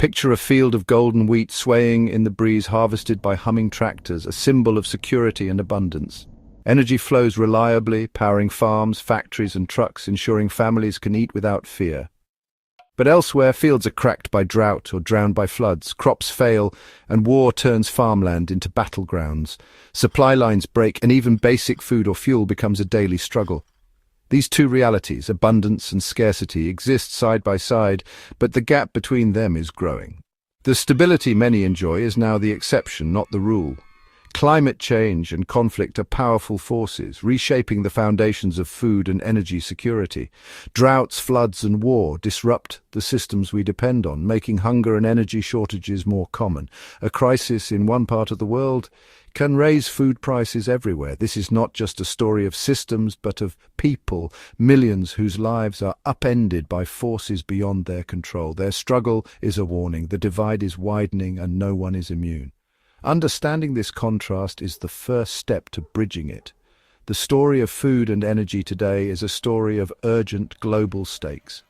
Picture a field of golden wheat swaying in the breeze, harvested by humming tractors, a symbol of security and abundance. Energy flows reliably, powering farms, factories and trucks, ensuring families can eat without fear. But elsewhere, fields are cracked by drought or drowned by floods, crops fail, and war turns farmland into battlegrounds. Supply lines break, and even basic food or fuel becomes a daily struggle. These two realities, abundance and scarcity, exist side by side, but the gap between them is growing. The stability many enjoy is now the exception, not the rule. Climate change and conflict are powerful forces, reshaping the foundations of food and energy security. Droughts, floods and war disrupt the systems we depend on, making hunger and energy shortages more common. A crisis in one part of the world can raise food prices everywhere. This is not just a story of systems, but of people, millions whose lives are upended by forces beyond their control. Their struggle is a warning. The divide is widening and no one is immune. Understanding this contrast is the first step to bridging it. The story of food and energy today is a story of urgent global stakes.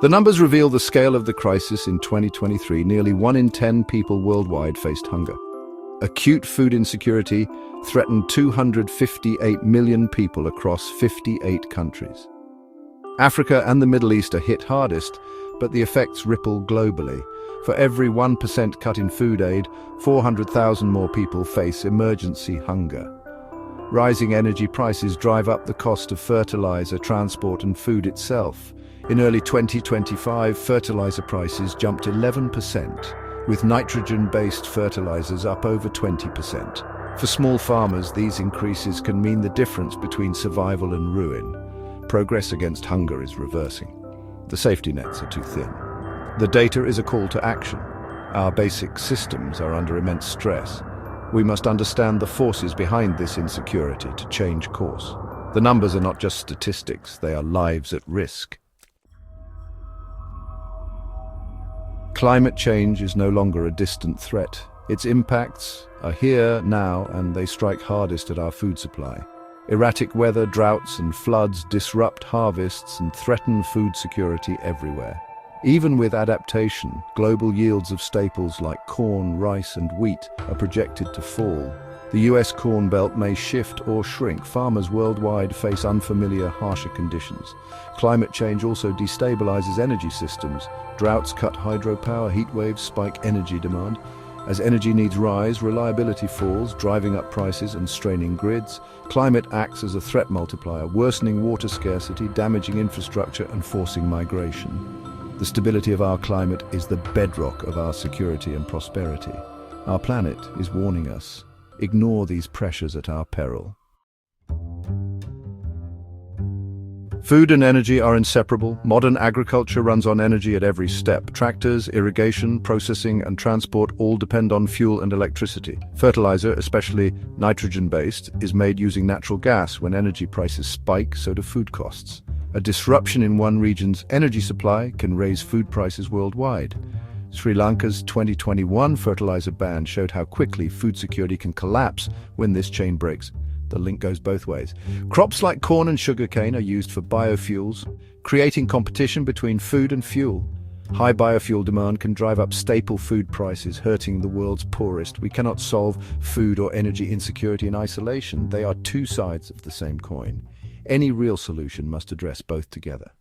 The numbers reveal the scale of the crisis in 2023. Nearly 1 in 10 people worldwide faced hunger. Acute food insecurity threatened 258 million people across 58 countries. Africa and the Middle East are hit hardest, but the effects ripple globally. For every 1% cut in food aid, 400,000 more people face emergency hunger. Rising energy prices drive up the cost of fertilizer, transport and food itself. In early 2025, fertilizer prices jumped 11%, with nitrogen-based fertilizers up over 20%. For small farmers, these increases can mean the difference between survival and ruin. Progress against hunger is reversing. The safety nets are too thin. The data is a call to action. Our basic systems are under immense stress. We must understand the forces behind this insecurity to change course. The numbers are not just statistics, they are lives at risk. Climate change is no longer a distant threat. Its impacts are here now, and they strike hardest at our food supply. Erratic weather, droughts and floods disrupt harvests and threaten food security everywhere. Even with adaptation, global yields of staples like corn, rice and wheat are projected to fall. The US Corn Belt may shift or shrink. Farmers worldwide face unfamiliar, harsher conditions. Climate change also destabilizes energy systems. Droughts cut hydropower, heat waves spike energy demand. As energy needs rise, reliability falls, driving up prices and straining grids. Climate acts as a threat multiplier, worsening water scarcity, damaging infrastructure and forcing migration. The stability of our climate is the bedrock of our security and prosperity. Our planet is warning us. Ignore these pressures at our peril. Food and energy are inseparable. Modern agriculture runs on energy at every step. Tractors, irrigation, processing and transport all depend on fuel and electricity. Fertilizer, especially nitrogen-based, is made using natural gas. When energy prices spike, so do food costs. A disruption in one region's energy supply can raise food prices worldwide. Sri Lanka's 2021 fertilizer ban showed how quickly food security can collapse when this chain breaks. The link goes both ways. Crops like corn and sugarcane are used for biofuels, creating competition between food and fuel. High biofuel demand can drive up staple food prices, hurting the world's poorest. We cannot solve food or energy insecurity in isolation. They are two sides of the same coin. Any real solution must address both together.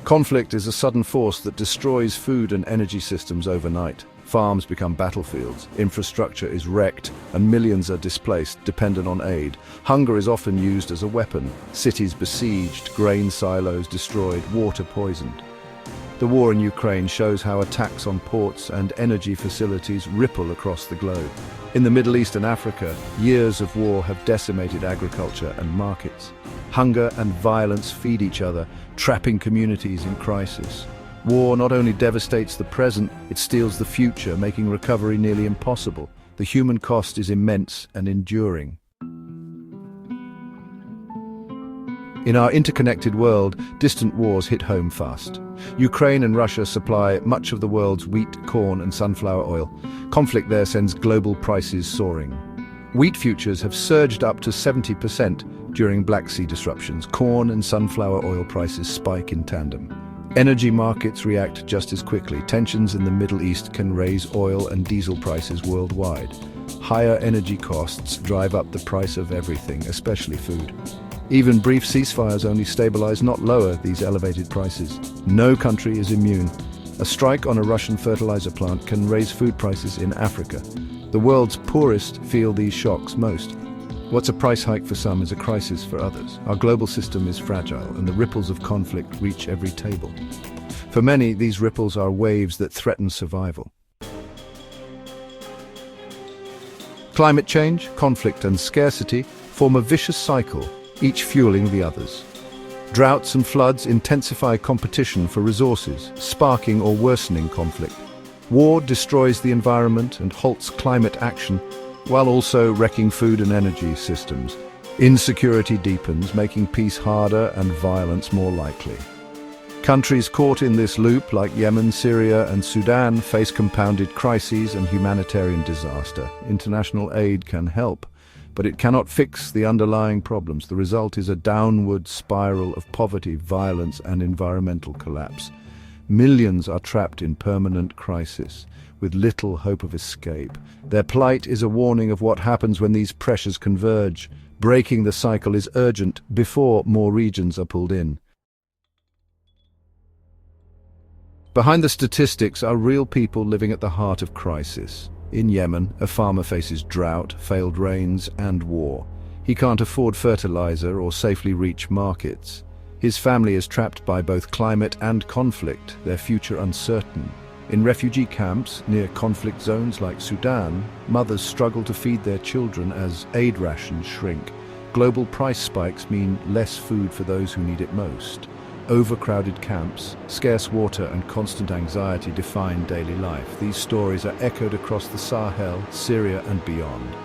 Conflict is a sudden force that destroys food and energy systems overnight. Farms become battlefields, infrastructure is wrecked, and millions are displaced, dependent on aid. Hunger is often used as a weapon. Cities besieged, grain silos destroyed, water poisoned. The war in Ukraine shows how attacks on ports and energy facilities ripple across the globe. In the Middle East and Africa, years of war have decimated agriculture and markets. Hunger and violence feed each other, trapping communities in crisis. War not only devastates the present, it steals the future, making recovery nearly impossible. The human cost is immense and enduring. In our interconnected world, distant wars hit home fast. Ukraine and Russia supply much of the world's wheat, corn and sunflower oil. Conflict there sends global prices soaring. Wheat futures have surged up to 70%, During Black Sea disruptions, corn and sunflower oil prices spike in tandem. Energy markets react just as quickly. Tensions in the Middle East can raise oil and diesel prices worldwide. Higher energy costs drive up the price of everything, especially food. Even brief ceasefires only stabilize, not lower, these elevated prices. No country is immune. A strike on a Russian fertilizer plant can raise food prices in Africa. The world's poorest feel these shocks most. What's a price hike for some is a crisis for others. Our global system is fragile, and the ripples of conflict reach every table. For many, these ripples are waves that threaten survival. Climate change, conflict, and scarcity form a vicious cycle, each fueling the others. Droughts and floods intensify competition for resources, sparking or worsening conflict. War destroys the environment and halts climate action, while also wrecking food and energy systems. Insecurity deepens, making peace harder and violence more likely. Countries caught in this loop, like Yemen, Syria, and Sudan, face compounded crises and humanitarian disaster. International aid can help, but it cannot fix the underlying problems. The result is a downward spiral of poverty, violence, and environmental collapse. Millions are trapped in permanent crisis, with little hope of escape. Their plight is a warning of what happens when these pressures converge. Breaking the cycle is urgent before more regions are pulled in. Behind the statistics are real people living at the heart of crisis. In Yemen, a farmer faces drought, failed rains, and war. He can't afford fertilizer or safely reach markets. His family is trapped by both climate and conflict, their future uncertain. In refugee camps near conflict zones like Sudan, mothers struggle to feed their children as aid rations shrink. Global price spikes mean less food for those who need it most. Overcrowded camps, scarce water, and constant anxiety define daily life. These stories are echoed across the Sahel, Syria, and beyond.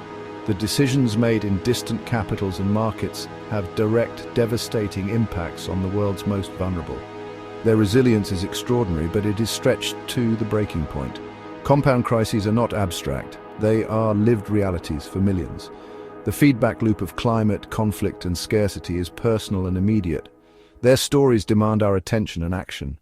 The decisions made in distant capitals and markets have direct, devastating impacts on the world's most vulnerable. Their resilience is extraordinary, but it is stretched to the breaking point. Compound crises are not abstract. They are lived realities for millions. The feedback loop of climate, conflict, and scarcity is personal and immediate. Their stories demand our attention and action.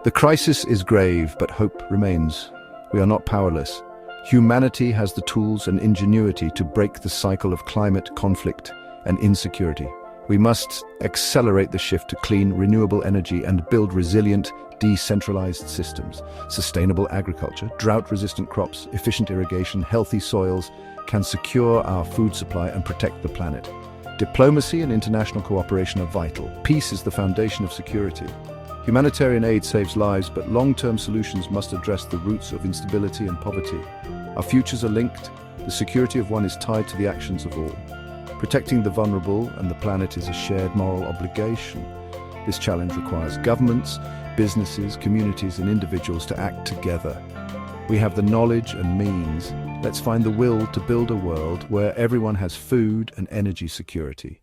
The crisis is grave, but hope remains. We are not powerless. Humanity has the tools and ingenuity to break the cycle of climate, conflict, and insecurity. We must accelerate the shift to clean, renewable energy and build resilient, decentralized systems. Sustainable agriculture, drought-resistant crops, efficient irrigation, healthy soils can secure our food supply and protect the planet. Diplomacy and international cooperation are vital. Peace is the foundation of security. Humanitarian aid saves lives, but long-term solutions must address the roots of instability and poverty. Our futures are linked. The security of one is tied to the actions of all. Protecting the vulnerable and the planet is a shared moral obligation. This challenge requires governments, businesses, communities, and individuals to act together. We have the knowledge and means. Let's find the will to build a world where everyone has food and energy security.